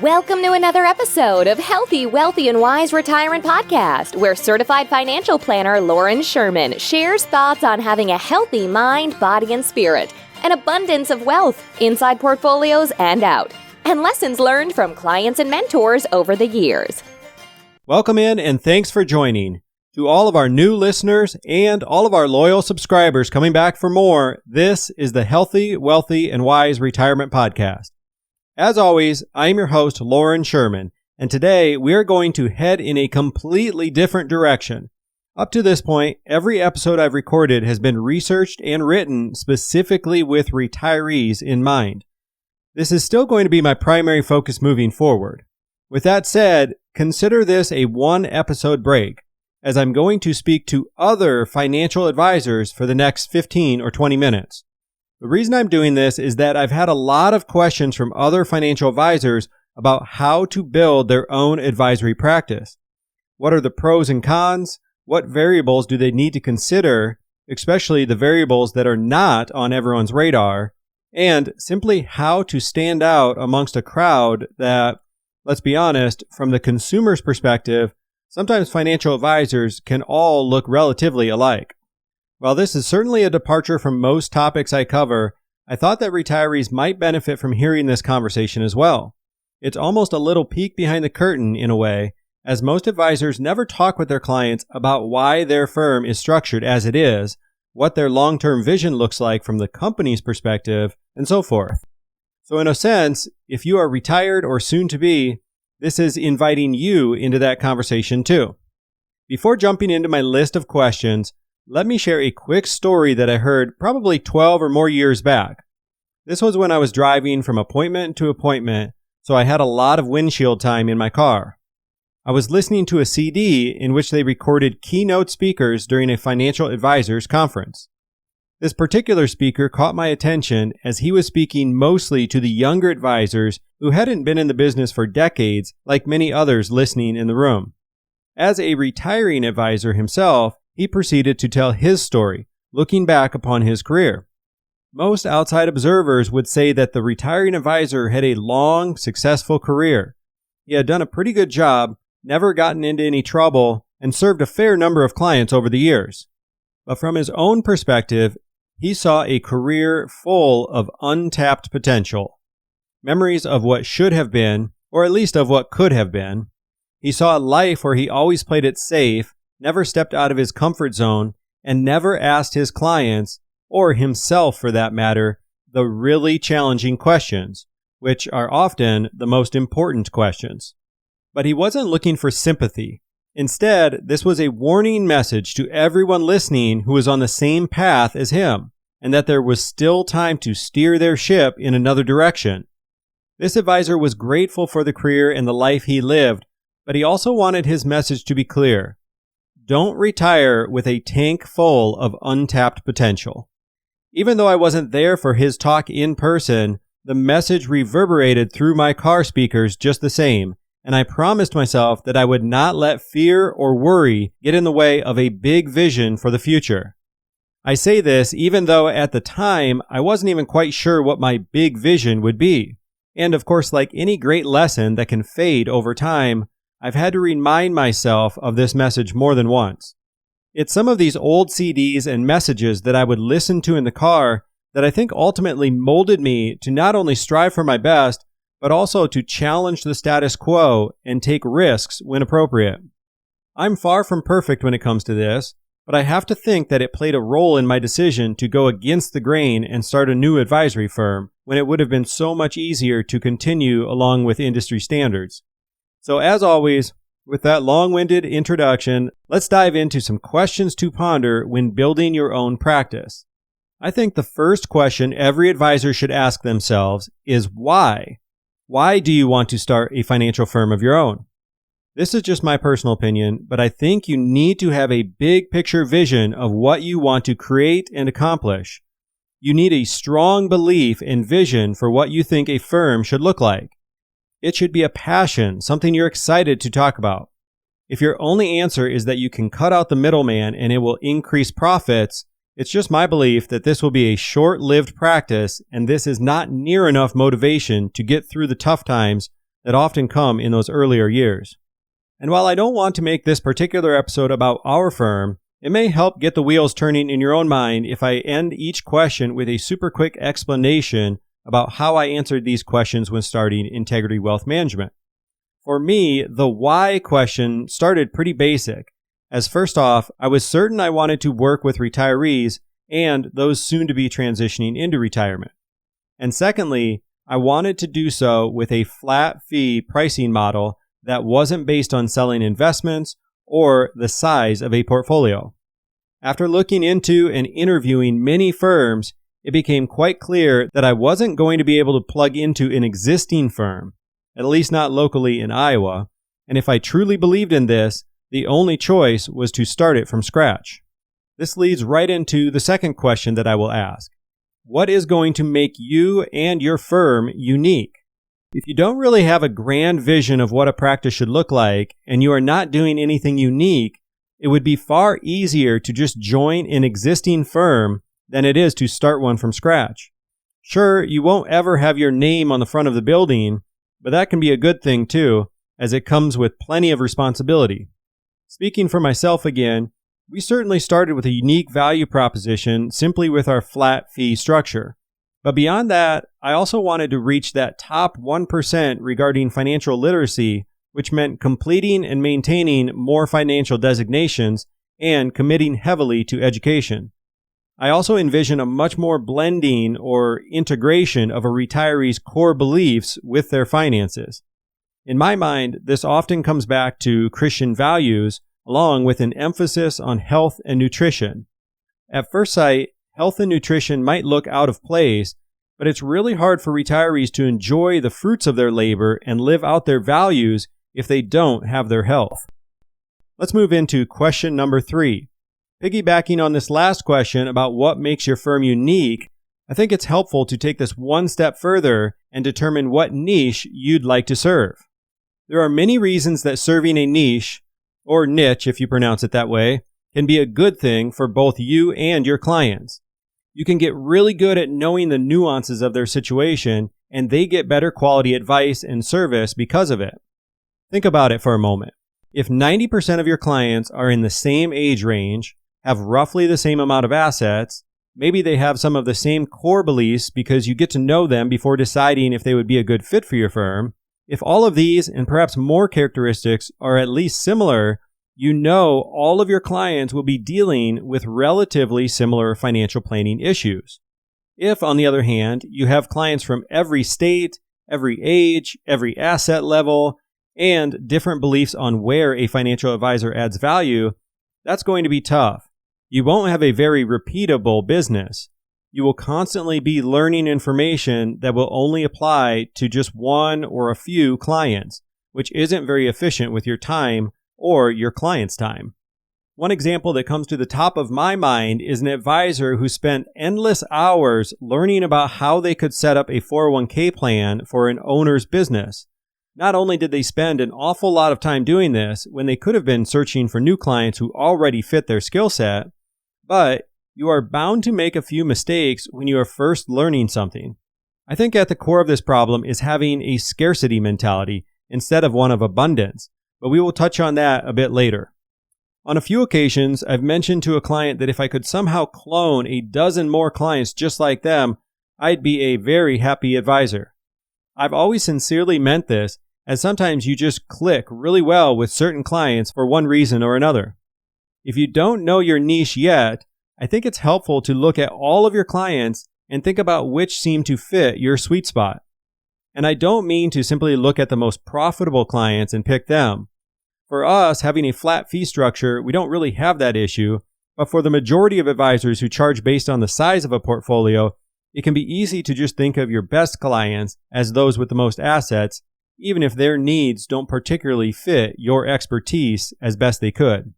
Welcome to another episode of Healthy, Wealthy, and Wise Retirement Podcast, where certified financial planner Lauren Sherman shares thoughts on having a healthy mind, body, and spirit, an abundance of wealth inside portfolios and out, and lessons learned from clients and mentors over the years. Welcome in and thanks for joining. To all of our new listeners and all of our loyal subscribers coming back for more, this is the Healthy, Wealthy, and Wise Retirement Podcast. As always, I'm your host, Lauren Sherman, and today we are going to head in a completely different direction. Up to this point, every episode I've recorded has been researched and written specifically with retirees in mind. This is still going to be my primary focus moving forward. With that said, consider this a one-episode break, as I'm going to speak to other financial advisors for the next 15 or 20 minutes. The reason I'm doing this is that I've had a lot of questions from other financial advisors about how to build their own advisory practice. What are the pros and cons? What variables do they need to consider, especially the variables that are not on everyone's radar? And simply how to stand out amongst a crowd that, let's be honest, from the consumer's perspective, sometimes financial advisors can all look relatively alike. While this is certainly a departure from most topics I cover, I thought that retirees might benefit from hearing this conversation as well. It's almost a little peek behind the curtain in a way, as most advisors never talk with their clients about why their firm is structured as it is, what their long-term vision looks like from the company's perspective, and so forth. So in a sense, if you are retired or soon to be, this is inviting you into that conversation too. Before jumping into my list of questions, let me share a quick story that I heard probably 12 or more years back. This was when I was driving from appointment to appointment, so I had a lot of windshield time in my car. I was listening to a CD in which they recorded keynote speakers during a financial advisors conference. This particular speaker caught my attention as he was speaking mostly to the younger advisors who hadn't been in the business for decades like many others listening in the room. As a retiring advisor himself, he proceeded to tell his story, looking back upon his career. Most outside observers would say that the retiring advisor had a long, successful career. He had done a pretty good job, never gotten into any trouble, and served a fair number of clients over the years. But from his own perspective, he saw a career full of untapped potential. Memories of what should have been, or at least of what could have been. He saw a life where he always played it safe, never stepped out of his comfort zone, and never asked his clients, or himself for that matter, the really challenging questions, which are often the most important questions. But he wasn't looking for sympathy. Instead, this was a warning message to everyone listening who was on the same path as him, and that there was still time to steer their ship in another direction. This advisor was grateful for the career and the life he lived, but he also wanted his message to be clear. Don't retire with a tank full of untapped potential. Even though I wasn't there for his talk in person, the message reverberated through my car speakers just the same, and I promised myself that I would not let fear or worry get in the way of a big vision for the future. I say this even though at the time I wasn't even quite sure what my big vision would be. And of course, like any great lesson that can fade over time, I've had to remind myself of this message more than once. It's some of these old CDs and messages that I would listen to in the car that I think ultimately molded me to not only strive for my best, but also to challenge the status quo and take risks when appropriate. I'm far from perfect when it comes to this, but I have to think that it played a role in my decision to go against the grain and start a new advisory firm when it would have been so much easier to continue along with industry standards. So as always, with that long-winded introduction, let's dive into some questions to ponder when building your own practice. I think the first question every advisor should ask themselves is why? Why do you want to start a financial firm of your own? This is just my personal opinion, but I think you need to have a big picture vision of what you want to create and accomplish. You need a strong belief and vision for what you think a firm should look like. It should be a passion, something you're excited to talk about. If your only answer is that you can cut out the middleman and it will increase profits, it's just my belief that this will be a short-lived practice and this is not near enough motivation to get through the tough times that often come in those earlier years. And while I don't want to make this particular episode about our firm, it may help get the wheels turning in your own mind if I end each question with a super quick explanation about how I answered these questions when starting Integrity Wealth Management. For me, the why question started pretty basic, as first off, I was certain I wanted to work with retirees and those soon to be transitioning into retirement. And secondly, I wanted to do so with a flat fee pricing model that wasn't based on selling investments or the size of a portfolio. After looking into and interviewing many firms, it became quite clear that I wasn't going to be able to plug into an existing firm, at least not locally in Iowa, and if I truly believed in this, the only choice was to start it from scratch. This leads right into the second question that I will ask. What is going to make you and your firm unique? If you don't really have a grand vision of what a practice should look like, and you are not doing anything unique, it would be far easier to just join an existing firm than it is to start one from scratch. Sure, you won't ever have your name on the front of the building, but that can be a good thing too, as it comes with plenty of responsibility. Speaking for myself again, we certainly started with a unique value proposition simply with our flat fee structure. But beyond that, I also wanted to reach that top 1% regarding financial literacy, which meant completing and maintaining more financial designations and committing heavily to education. I also envision a much more blending or integration of a retiree's core beliefs with their finances. In my mind, this often comes back to Christian values, along with an emphasis on health and nutrition. At first sight, health and nutrition might look out of place, but it's really hard for retirees to enjoy the fruits of their labor and live out their values if they don't have their health. Let's move into question number 3. Piggybacking on this last question about what makes your firm unique, I think it's helpful to take this one step further and determine what niche you'd like to serve. There are many reasons that serving a niche, or niche if you pronounce it that way, can be a good thing for both you and your clients. You can get really good at knowing the nuances of their situation, and they get better quality advice and service because of it. Think about it for a moment. If 90% of your clients are in the same age range, have roughly the same amount of assets, maybe they have some of the same core beliefs because you get to know them before deciding if they would be a good fit for your firm. If all of these and perhaps more characteristics are at least similar, you know all of your clients will be dealing with relatively similar financial planning issues. If, on the other hand, you have clients from every state, every age, every asset level, and different beliefs on where a financial advisor adds value, that's going to be tough. You won't have a very repeatable business. You will constantly be learning information that will only apply to just one or a few clients, which isn't very efficient with your time or your client's time. One example that comes to the top of my mind is an advisor who spent endless hours learning about how they could set up a 401k plan for an owner's business. Not only did they spend an awful lot of time doing this when they could have been searching for new clients who already fit their skill set, but you are bound to make a few mistakes when you are first learning something. I think at the core of this problem is having a scarcity mentality instead of one of abundance, but we will touch on that a bit later. On a few occasions, I've mentioned to a client that if I could somehow clone a dozen more clients just like them, I'd be a very happy advisor. I've always sincerely meant this, as sometimes you just click really well with certain clients for one reason or another. If you don't know your niche yet, I think it's helpful to look at all of your clients and think about which seem to fit your sweet spot. And I don't mean to simply look at the most profitable clients and pick them. For us, having a flat fee structure, we don't really have that issue, but for the majority of advisors who charge based on the size of a portfolio, it can be easy to just think of your best clients as those with the most assets, even if their needs don't particularly fit your expertise as best they could.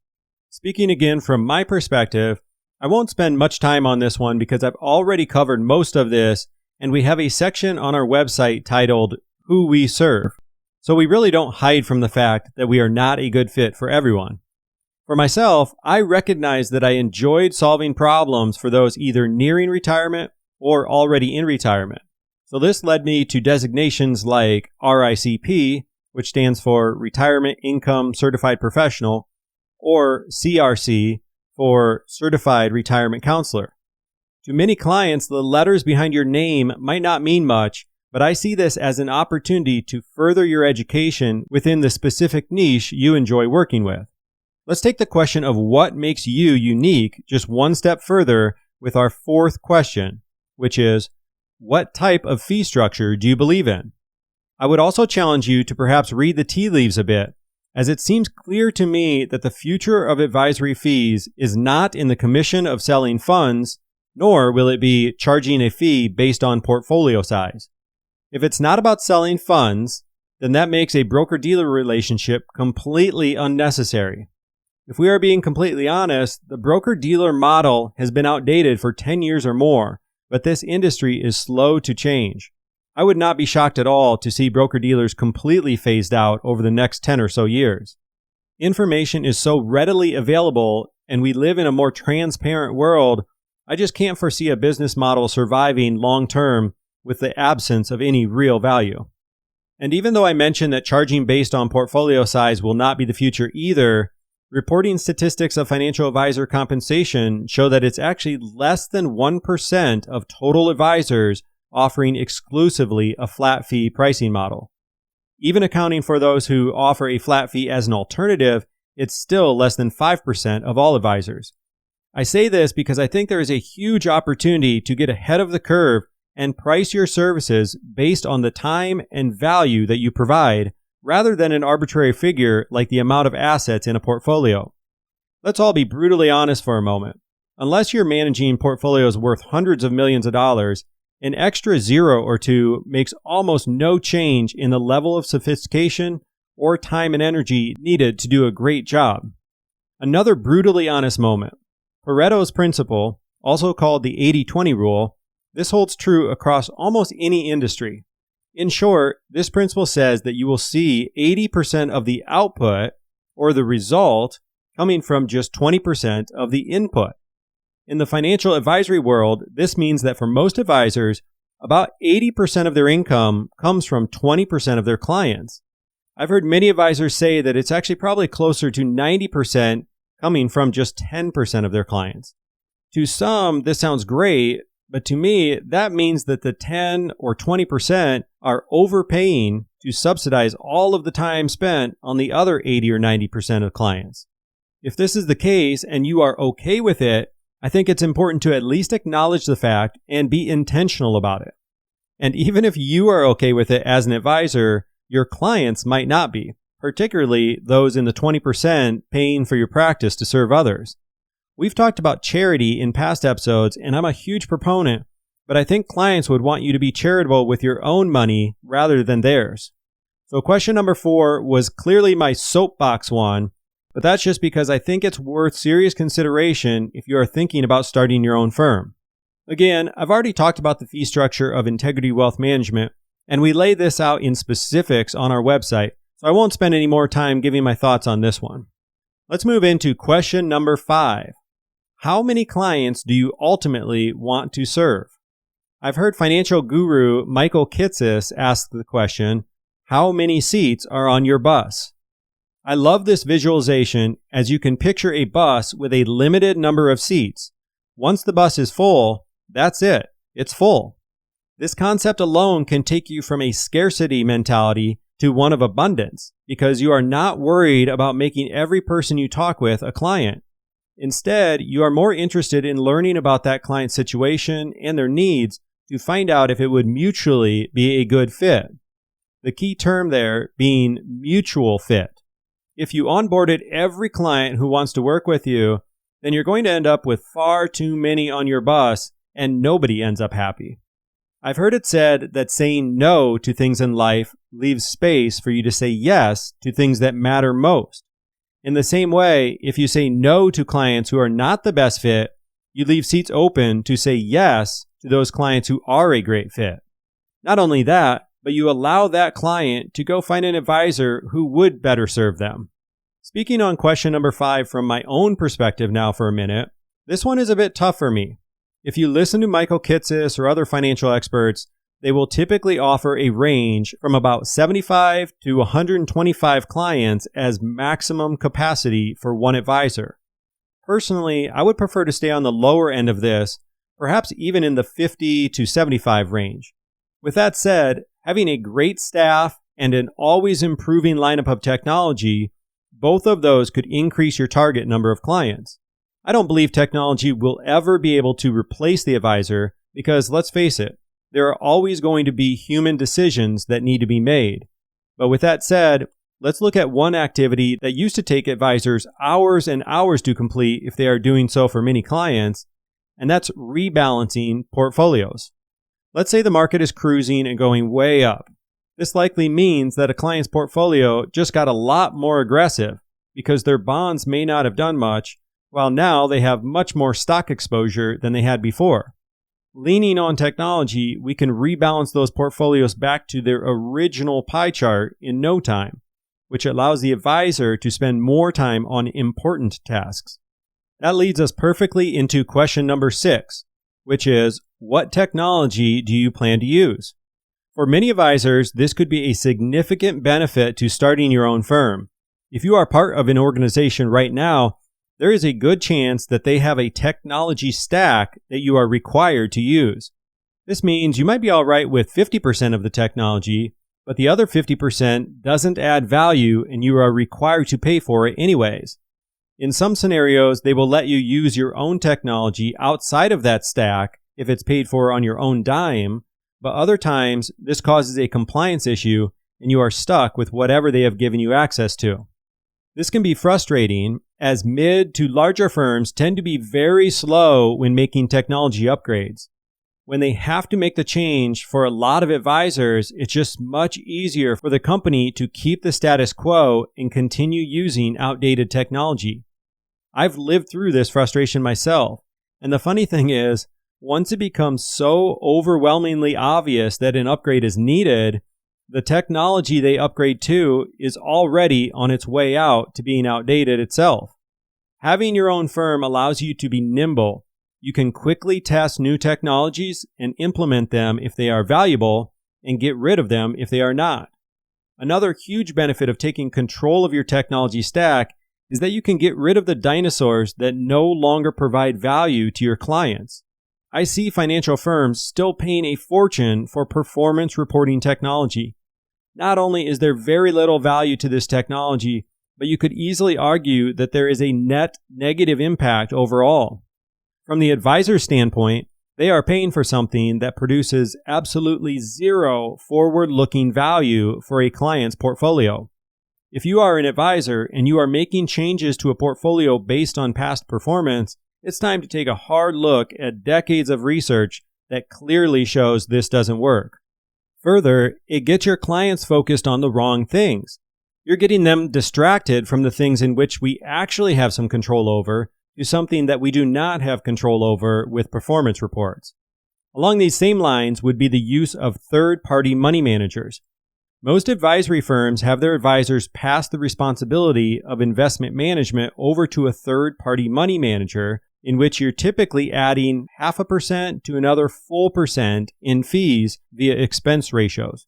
Speaking again from my perspective, I won't spend much time on this one because I've already covered most of this, and we have a section on our website titled Who We Serve. So we really don't hide from the fact that we are not a good fit for everyone. For myself, I recognize that I enjoyed solving problems for those either nearing retirement or already in retirement. So this led me to designations like RICP, which stands for Retirement Income Certified Professional, or CRC for Certified Retirement Counselor. To many clients, the letters behind your name might not mean much, but I see this as an opportunity to further your education within the specific niche you enjoy working with. Let's take the question of what makes you unique just one step further with our fourth question, which is, what type of fee structure do you believe in? I would also challenge you to perhaps read the tea leaves a bit, as it seems clear to me that the future of advisory fees is not in the commission of selling funds, nor will it be charging a fee based on portfolio size. If it's not about selling funds, then that makes a broker-dealer relationship completely unnecessary. If we are being completely honest, the broker-dealer model has been outdated for 10 years or more, but this industry is slow to change. I would not be shocked at all to see broker-dealers completely phased out over the next 10 or so years. Information is so readily available, and we live in a more transparent world, I just can't foresee a business model surviving long-term with the absence of any real value. And even though I mentioned that charging based on portfolio size will not be the future either, reporting statistics of financial advisor compensation show that it's actually less than 1% of total advisors offering exclusively a flat fee pricing model. Even accounting for those who offer a flat fee as an alternative, it's still less than 5% of all advisors. I say this because I think there is a huge opportunity to get ahead of the curve and price your services based on the time and value that you provide, rather than an arbitrary figure like the amount of assets in a portfolio. Let's all be brutally honest for a moment. Unless you're managing portfolios worth hundreds of millions of dollars, an extra zero or two makes almost no change in the level of sophistication or time and energy needed to do a great job. Another brutally honest moment. Pareto's principle, also called the 80-20 rule, this holds true across almost any industry. In short, this principle says that you will see 80% of the output, or the result, coming from just 20% of the input. In the financial advisory world, this means that for most advisors, about 80% of their income comes from 20% of their clients. I've heard many advisors say that it's actually probably closer to 90% coming from just 10% of their clients. To some, this sounds great, but to me, that means that the 10 or 20% are overpaying to subsidize all of the time spent on the other 80 or 90% of clients. If this is the case and you are okay with it, I think it's important to at least acknowledge the fact and be intentional about it. And even if you are okay with it as an advisor, your clients might not be, particularly those in the 20% paying for your practice to serve others. We've talked about charity in past episodes, and I'm a huge proponent, but I think clients would want you to be charitable with your own money rather than theirs. So question number 4 was clearly my soapbox one, but that's just because I think it's worth serious consideration if you are thinking about starting your own firm. Again, I've already talked about the fee structure of Integrity Wealth Management, and we lay this out in specifics on our website, so I won't spend any more time giving my thoughts on this one. Let's move into question number 5. How many clients do you ultimately want to serve? I've heard financial guru Michael Kitces ask the question, how many seats are on your bus? I love this visualization as you can picture a bus with a limited number of seats. Once the bus is full, that's it. It's full. This concept alone can take you from a scarcity mentality to one of abundance because you are not worried about making every person you talk with a client. Instead, you are more interested in learning about that client's situation and their needs to find out if it would mutually be a good fit. The key term there being mutual fit. If you onboarded every client who wants to work with you, then you're going to end up with far too many on your bus and nobody ends up happy. I've heard it said that saying no to things in life leaves space for you to say yes to things that matter most. In the same way, if you say no to clients who are not the best fit, you leave seats open to say yes to those clients who are a great fit. Not only that, but you allow that client to go find an advisor who would better serve them. Speaking on question number 5 from my own perspective now for a minute, this one is a bit tough for me. If you listen to Michael Kitces or other financial experts, they will typically offer a range from about 75 to 125 clients as maximum capacity for one advisor. Personally, I would prefer to stay on the lower end of this, perhaps even in the 50 to 75 range. With that said, having a great staff and an always improving lineup of technology, both of those could increase your target number of clients. I don't believe technology will ever be able to replace the advisor because, let's face it, there are always going to be human decisions that need to be made. But with that said, let's look at one activity that used to take advisors hours and hours to complete if they are doing so for many clients, and that's rebalancing portfolios. Let's say the market is cruising and going way up. This likely means that a client's portfolio just got a lot more aggressive because their bonds may not have done much, while now they have much more stock exposure than they had before. Leaning on technology, we can rebalance those portfolios back to their original pie chart in no time, which allows the advisor to spend more time on important tasks. That leads us perfectly into question number 6, which is, what technology do you plan to use? For many advisors, this could be a significant benefit to starting your own firm. If you are part of an organization right now, there is a good chance that they have a technology stack that you are required to use. This means you might be all right with 50% of the technology, but the other 50% doesn't add value and you are required to pay for it anyways. In some scenarios, they will let you use your own technology outside of that stack if it's paid for on your own dime, but other times this causes a compliance issue and you are stuck with whatever they have given you access to. This can be frustrating as mid to larger firms tend to be very slow when making technology upgrades. When they have to make the change for a lot of advisors, it's just much easier for the company to keep the status quo and continue using outdated technology. I've lived through this frustration myself, and the funny thing is, once it becomes so overwhelmingly obvious that an upgrade is needed, the technology they upgrade to is already on its way out to being outdated itself. Having your own firm allows you to be nimble. You can quickly test new technologies and implement them if they are valuable and get rid of them if they are not. Another huge benefit of taking control of your technology stack is that you can get rid of the dinosaurs that no longer provide value to your clients. I see financial firms still paying a fortune for performance reporting technology. Not only is there very little value to this technology, but you could easily argue that there is a net negative impact overall. From the advisor's standpoint, they are paying for something that produces absolutely zero forward-looking value for a client's portfolio. If you are an advisor and you are making changes to a portfolio based on past performance, it's time to take a hard look at decades of research that clearly shows this doesn't work. Further, it gets your clients focused on the wrong things. You're getting them distracted from the things in which we actually have some control over to something that we do not have control over with performance reports. Along these same lines would be the use of third-party money managers. Most advisory firms have their advisors pass the responsibility of investment management over to a third-party money manager, in which you're typically adding 0.5% to another full percent in fees via expense ratios.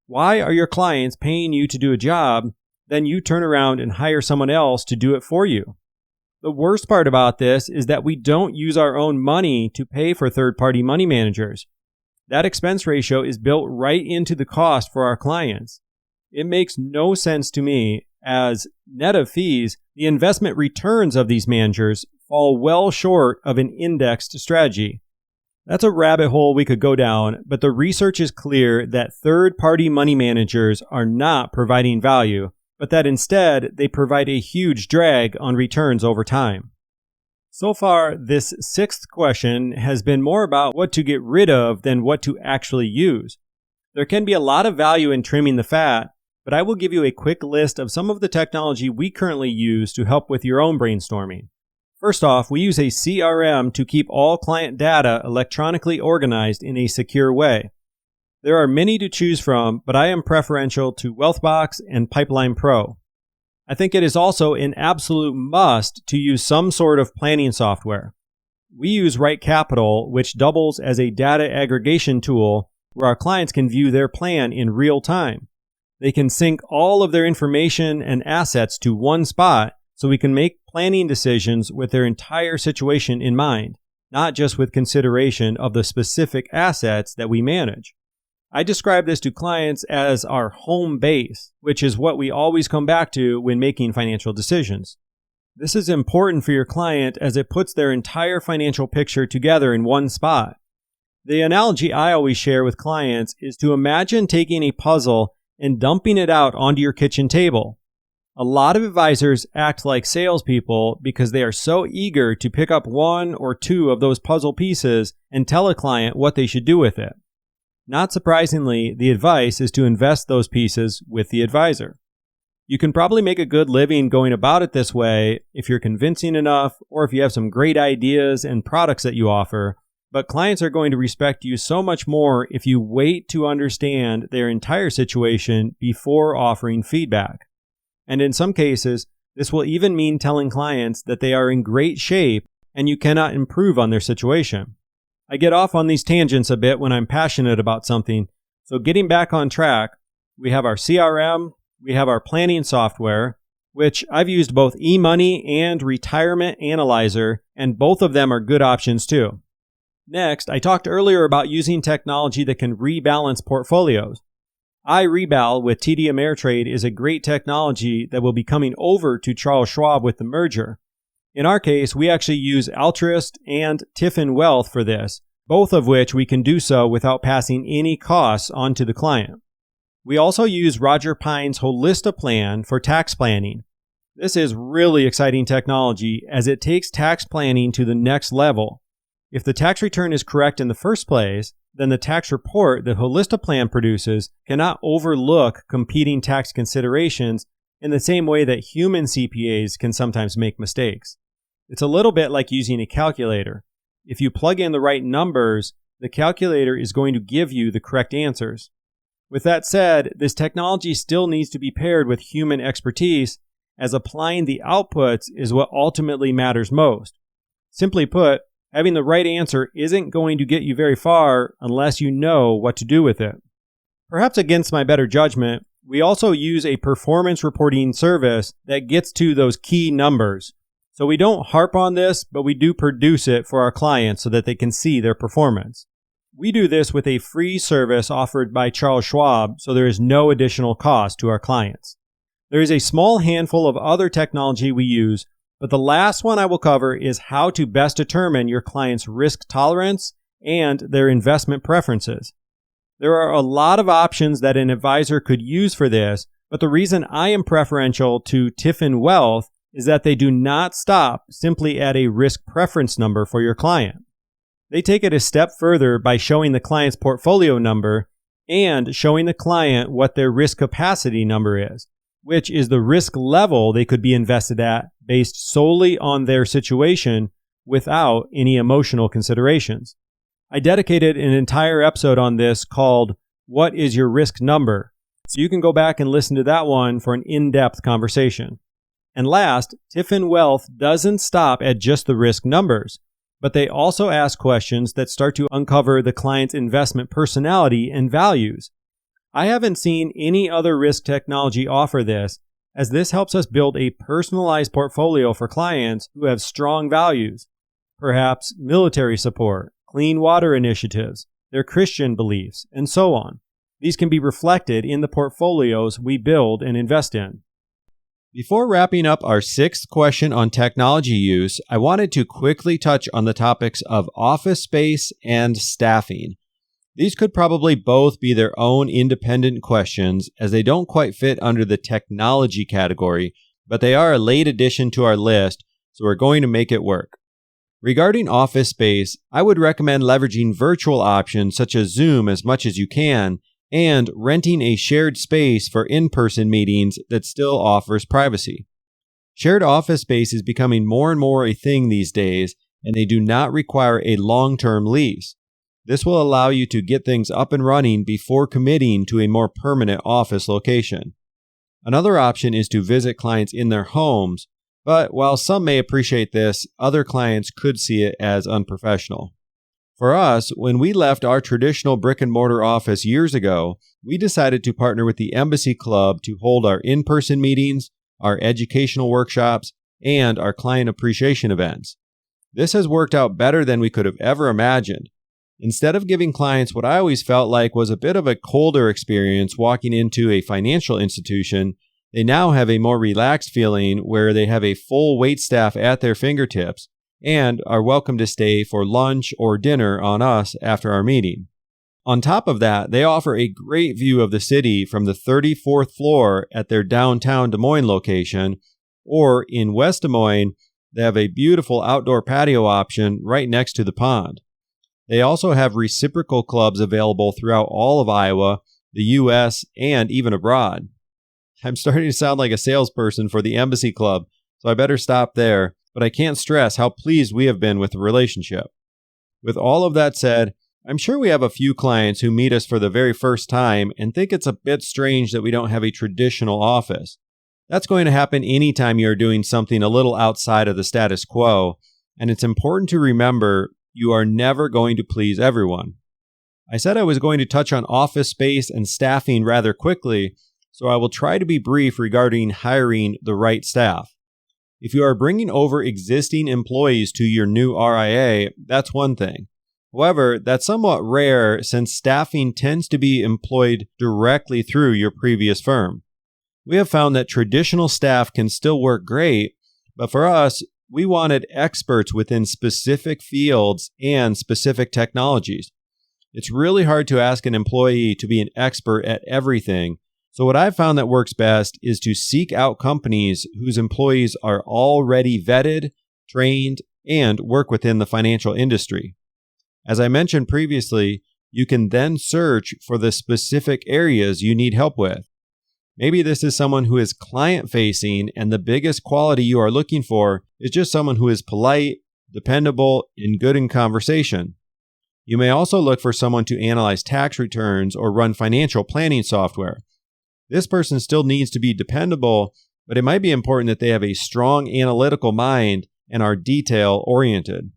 Why are your clients paying you to do a job, then you turn around and hire someone else to do it for you? The worst part about this is that we don't use our own money to pay for third-party money managers. That expense ratio is built right into the cost for our clients. It makes no sense to me as, net of fees, the investment returns of these managers fall well short of an indexed strategy. That's a rabbit hole we could go down, but the research is clear that third-party money managers are not providing value, but that instead they provide a huge drag on returns over time. So far, this 6th question has been more about what to get rid of than what to actually use. There can be a lot of value in trimming the fat, but I will give you a quick list of some of the technology we currently use to help with your own brainstorming. First off, we use a CRM to keep all client data electronically organized in a secure way. There are many to choose from, but I am preferential to WealthBox and Pipeline Pro. I think it is also an absolute must to use some sort of planning software. We use Right Capital, which doubles as a data aggregation tool where our clients can view their plan in real time. They can sync all of their information and assets to one spot so we can make planning decisions with their entire situation in mind, not just with consideration of the specific assets that we manage. I describe this to clients as our home base, which is what we always come back to when making financial decisions. This is important for your client as it puts their entire financial picture together in one spot. The analogy I always share with clients is to imagine taking a puzzle and dumping it out onto your kitchen table. A lot of advisors act like salespeople because they are so eager to pick up one or two of those puzzle pieces and tell a client what they should do with it. Not surprisingly, the advice is to invest those pieces with the advisor. You can probably make a good living going about it this way if you're convincing enough or if you have some great ideas and products that you offer, but clients are going to respect you so much more if you wait to understand their entire situation before offering feedback. And in some cases, this will even mean telling clients that they are in great shape and you cannot improve on their situation. I get off on these tangents a bit when I'm passionate about something, so getting back on track, we have our CRM, we have our planning software, which I've used both eMoney and Retirement Analyzer, and both of them are good options too. Next, I talked earlier about using technology that can rebalance portfolios. iRebal with TD Ameritrade is a great technology that will be coming over to Charles Schwab with the merger. In our case, we actually use Altruist and Tiffin Wealth for this, both of which we can do so without passing any costs on to the client. We also use Roger Pine's Holista plan for tax planning. This is really exciting technology as it takes tax planning to the next level. If the tax return is correct in the first place, then the tax report the Holista plan produces cannot overlook competing tax considerations in the same way that human CPAs can sometimes make mistakes. It's a little bit like using a calculator. If you plug in the right numbers, the calculator is going to give you the correct answers. With that said, this technology still needs to be paired with human expertise, as applying the outputs is what ultimately matters most. Simply put, having the right answer isn't going to get you very far unless you know what to do with it. Perhaps against my better judgment, we also use a performance reporting service that gets to those key numbers. So we don't harp on this, but we do produce it for our clients so that they can see their performance. We do this with a free service offered by Charles Schwab, so there is no additional cost to our clients. There is a small handful of other technology we use, but the last one I will cover is how to best determine your client's risk tolerance and their investment preferences. There are a lot of options that an advisor could use for this, but the reason I am preferential to Tiffin Wealth is that they do not stop simply at a risk preference number for your client. They take it a step further by showing the client's portfolio number and showing the client what their risk capacity number is, which is the risk level they could be invested at based solely on their situation without any emotional considerations. I dedicated an entire episode on this called What is Your Risk Number? So you can go back and listen to that one for an in-depth conversation. And last, Tiffin Wealth doesn't stop at just the risk numbers, but they also ask questions that start to uncover the client's investment personality and values. I haven't seen any other risk technology offer this, as this helps us build a personalized portfolio for clients who have strong values, perhaps military support, clean water initiatives, their Christian beliefs, and so on. These can be reflected in the portfolios we build and invest in. Before wrapping up our sixth question on technology use, I wanted to quickly touch on the topics of office space and staffing. These could probably both be their own independent questions, as they don't quite fit under the technology category, but they are a late addition to our list, so we're going to make it work. Regarding office space, I would recommend leveraging virtual options such as Zoom as much as you can, and renting a shared space for in-person meetings that still offers privacy. Shared office space is becoming more and more a thing these days, and they do not require a long-term lease. This will allow you to get things up and running before committing to a more permanent office location. Another option is to visit clients in their homes, but while some may appreciate this, other clients could see it as unprofessional. For us, when we left our traditional brick and mortar office years ago, we decided to partner with the Embassy Club to hold our in-person meetings, our educational workshops, and our client appreciation events. This has worked out better than we could have ever imagined. Instead of giving clients what I always felt like was a bit of a colder experience walking into a financial institution, they now have a more relaxed feeling where they have a full wait staff at their fingertips and are welcome to stay for lunch or dinner on us after our meeting. On top of that, they offer a great view of the city from the 34th floor at their downtown Des Moines location, or in West Des Moines, they have a beautiful outdoor patio option right next to the pond. They also have reciprocal clubs available throughout all of Iowa, the U.S., and even abroad. I'm starting to sound like a salesperson for the Embassy Club, so I better stop there, but I can't stress how pleased we have been with the relationship. With all of that said, I'm sure we have a few clients who meet us for the very first time and think it's a bit strange that we don't have a traditional office. That's going to happen anytime you're doing something a little outside of the status quo, and it's important to remember you are never going to please everyone. I said I was going to touch on office space and staffing rather quickly, so I will try to be brief regarding hiring the right staff. If you are bringing over existing employees to your new RIA, that's one thing. However, that's somewhat rare since staffing tends to be employed directly through your previous firm. We have found that traditional staff can still work great, but for us, we wanted experts within specific fields and specific technologies. It's really hard to ask an employee to be an expert at everything, so what I've found that works best is to seek out companies whose employees are already vetted, trained, and work within the financial industry. As I mentioned previously, you can then search for the specific areas you need help with. Maybe this is someone who is client-facing, and the biggest quality you are looking for is just someone who is polite, dependable, and good in conversation. You may also look for someone to analyze tax returns or run financial planning software. This person still needs to be dependable, but it might be important that they have a strong analytical mind and are detail-oriented.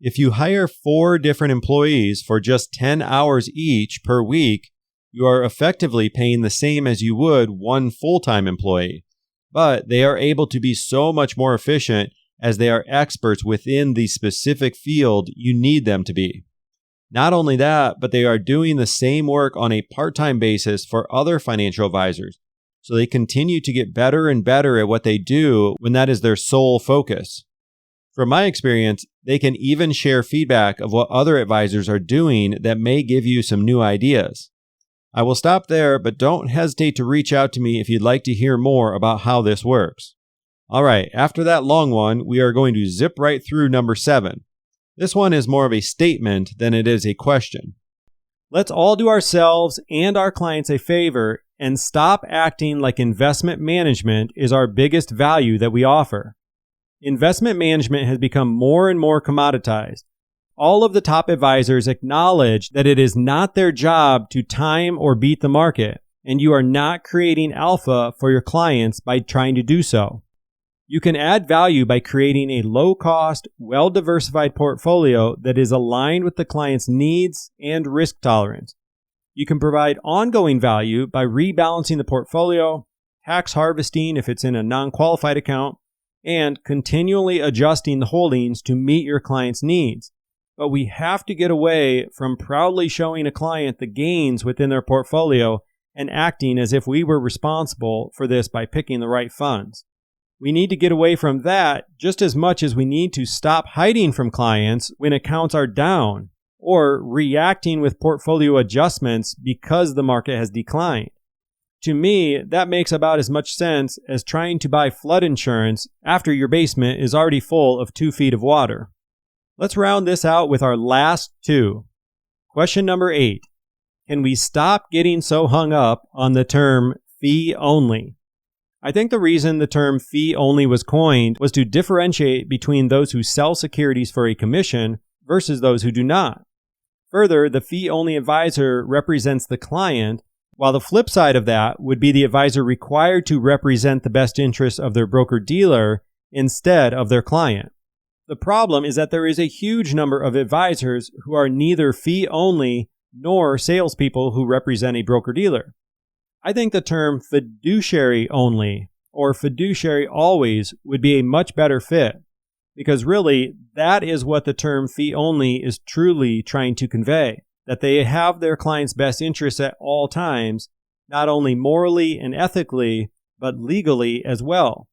If you hire 4 different employees for just 10 hours each per week, you are effectively paying the same as you would one full-time employee, but they are able to be so much more efficient as they are experts within the specific field you need them to be. Not only that, but they are doing the same work on a part-time basis for other financial advisors, so they continue to get better and better at what they do when that is their sole focus. From my experience, they can even share feedback of what other advisors are doing that may give you some new ideas. I will stop there, but don't hesitate to reach out to me if you'd like to hear more about how this works. All right, after that long one, we are going to zip right through number 7. This one is more of a statement than it is a question. Let's all do ourselves and our clients a favor and stop acting like investment management is our biggest value that we offer. Investment management has become more and more commoditized. All of the top advisors acknowledge that it is not their job to time or beat the market, and you are not creating alpha for your clients by trying to do so. You can add value by creating a low-cost, well-diversified portfolio that is aligned with the client's needs and risk tolerance. You can provide ongoing value by rebalancing the portfolio, tax harvesting if it's in a non-qualified account, and continually adjusting the holdings to meet your client's needs. But we have to get away from proudly showing a client the gains within their portfolio and acting as if we were responsible for this by picking the right funds. We need to get away from that just as much as we need to stop hiding from clients when accounts are down or reacting with portfolio adjustments because the market has declined. To me, that makes about as much sense as trying to buy flood insurance after your basement is already full of 2 feet of water. Let's round this out with our last 2. Question number 8. Can we stop getting so hung up on the term fee only? I think the reason the term fee only was coined was to differentiate between those who sell securities for a commission versus those who do not. Further, the fee only advisor represents the client, while the flip side of that would be the advisor required to represent the best interests of their broker-dealer instead of their client. The problem is that there is a huge number of advisors who are neither fee-only nor salespeople who represent a broker-dealer. I think the term fiduciary-only or fiduciary always would be a much better fit, because really, that is what the term fee-only is truly trying to convey, that they have their clients' best interests at all times, not only morally and ethically, but legally as well.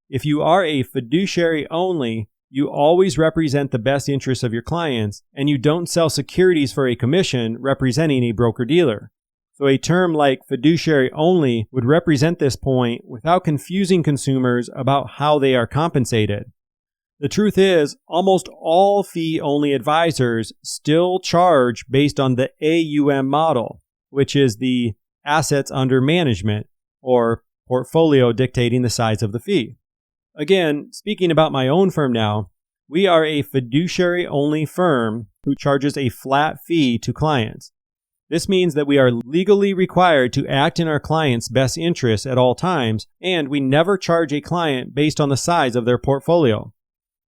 If you are a fiduciary only, you always represent the best interests of your clients, and you don't sell securities for a commission representing a broker-dealer. So a term like fiduciary only would represent this point without confusing consumers about how they are compensated. The truth is, almost all fee-only advisors still charge based on the AUM model, which is the assets under management, or portfolio dictating the size of the fee. Again, speaking about my own firm now, we are a fiduciary-only firm who charges a flat fee to clients. This means that we are legally required to act in our clients' best interests at all times, and we never charge a client based on the size of their portfolio.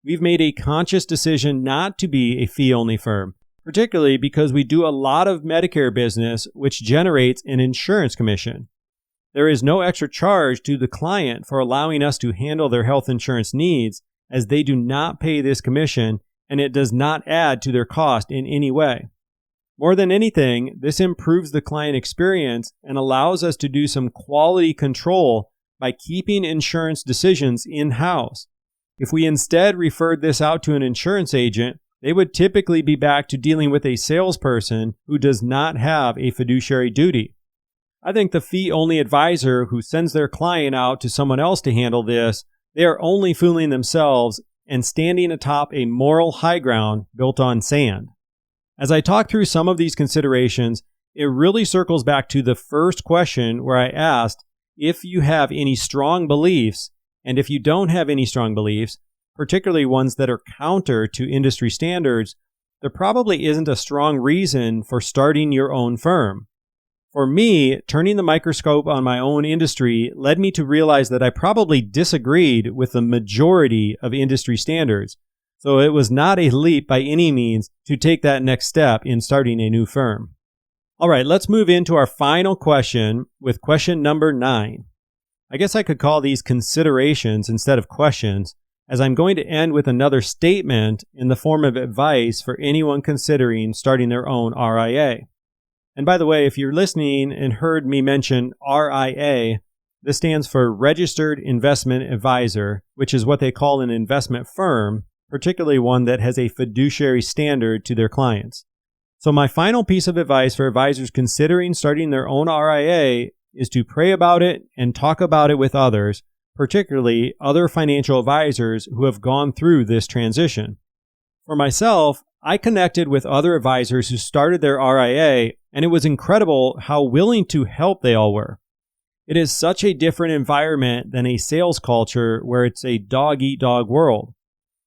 We've made a conscious decision not to be a fee-only firm, particularly because we do a lot of Medicare business, which generates an insurance commission. There is no extra charge to the client for allowing us to handle their health insurance needs, as they do not pay this commission, and it does not add to their cost in any way. More than anything, this improves the client experience and allows us to do some quality control by keeping insurance decisions in-house. If we instead referred this out to an insurance agent, they would typically be back to dealing with a salesperson who does not have a fiduciary duty. I think the fee-only advisor who sends their client out to someone else to handle this, they are only fooling themselves and standing atop a moral high ground built on sand. As I talk through some of these considerations, it really circles back to the first question where I asked if you have any strong beliefs, and if you don't have any strong beliefs, particularly ones that are counter to industry standards, there probably isn't a strong reason for starting your own firm. For me, turning the microscope on my own industry led me to realize that I probably disagreed with the majority of industry standards, so it was not a leap by any means to take that next step in starting a new firm. All right, let's move into our final question with question number 9. I guess I could call these considerations instead of questions, as I'm going to end with another statement in the form of advice for anyone considering starting their own RIA. And by the way, if you're listening and heard me mention RIA, this stands for Registered Investment Advisor, which is what they call an investment firm, particularly one that has a fiduciary standard to their clients. So my final piece of advice for advisors considering starting their own RIA is to pray about it and talk about it with others, particularly other financial advisors who have gone through this transition. For myself, I connected with other advisors who started their RIA, and it was incredible how willing to help they all were. It is such a different environment than a sales culture where it's a dog-eat-dog world.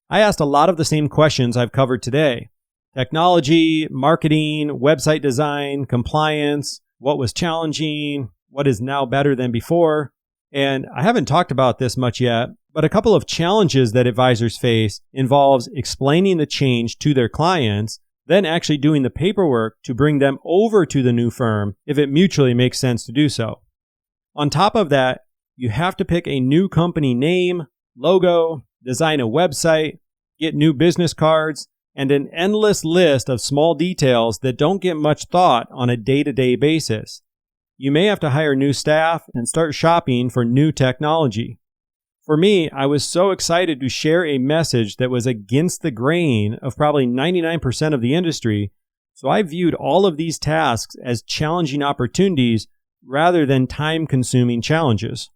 I asked a lot of the same questions I've covered today. Technology, marketing, website design, compliance, what was challenging, what is now better than before. And I haven't talked about this much yet, but a couple of challenges that advisors face involves explaining the change to their clients, then actually doing the paperwork to bring them over to the new firm if it mutually makes sense to do so. On top of that, you have to pick a new company name, logo, design a website, get new business cards, and an endless list of small details that don't get much thought on a day-to-day basis. You may have to hire new staff and start shopping for new technology. For me, I was so excited to share a message that was against the grain of probably 99% of the industry, so I viewed all of these tasks as challenging opportunities rather than time-consuming challenges.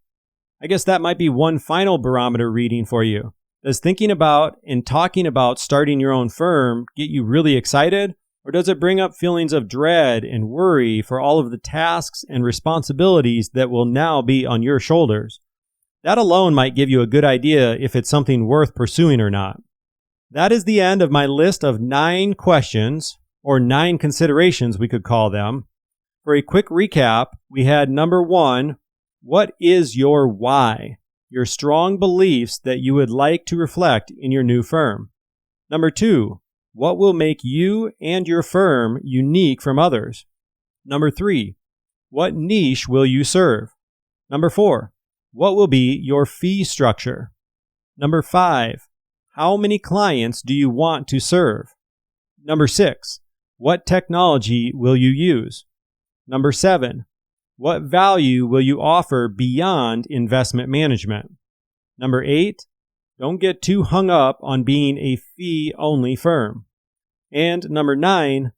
I guess that might be one final barometer reading for you. Does thinking about and talking about starting your own firm get you really excited? Or does it bring up feelings of dread and worry for all of the tasks and responsibilities that will now be on your shoulders? That alone might give you a good idea if it's something worth pursuing or not. That is the end of my list of 9 questions, or 9 considerations we could call them. For a quick recap, we had number 1, what is your why? Your strong beliefs that you would like to reflect in your new firm. Number 2, what will make you and your firm unique from others? Number 3, what niche will you serve? Number 4, what will be your fee structure? Number 5, how many clients do you want to serve? Number 6, what technology will you use? Number 7, what value will you offer beyond investment management? Number 8, don't get too hung up on being a fee-only firm. And number 9,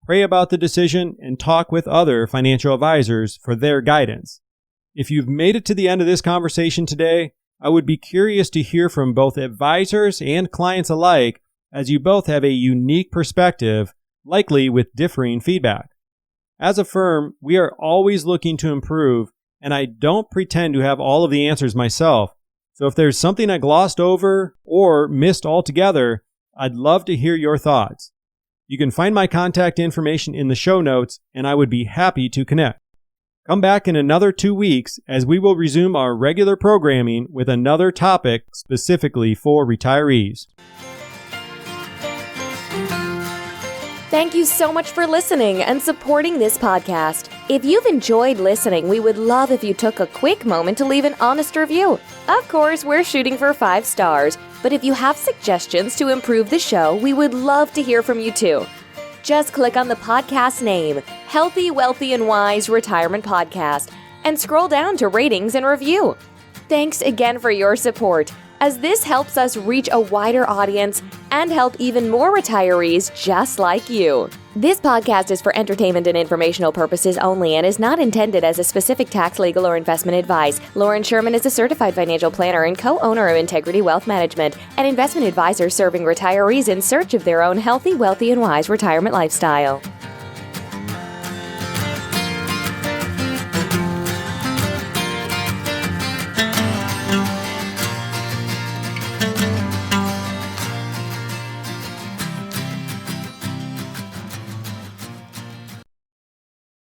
pray about the decision and talk with other financial advisors for their guidance. If you've made it to the end of this conversation today, I would be curious to hear from both advisors and clients alike, as you both have a unique perspective, likely with differing feedback. As a firm, we are always looking to improve, and I don't pretend to have all of the answers myself. So if there's something I glossed over or missed altogether, I'd love to hear your thoughts. You can find my contact information in the show notes, and I would be happy to connect. Come back in another 2 weeks as we will resume our regular programming with another topic specifically for retirees. Thank you so much for listening and supporting this podcast. If you've enjoyed listening, we would love if you took a quick moment to leave an honest review. Of course, we're shooting for 5 stars, but if you have suggestions to improve the show, we would love to hear from you too. Just click on the podcast name, Healthy, Wealthy, and Wise Retirement Podcast, and scroll down to ratings and review. Thanks again for your support, as this helps us reach a wider audience and help even more retirees just like you. This podcast is for entertainment and informational purposes only and is not intended as a specific tax, legal, or investment advice. Lauren Sherman is a certified financial planner and co-owner of Integrity Wealth Management, an investment advisor serving retirees in search of their own healthy, wealthy, and wise retirement lifestyle.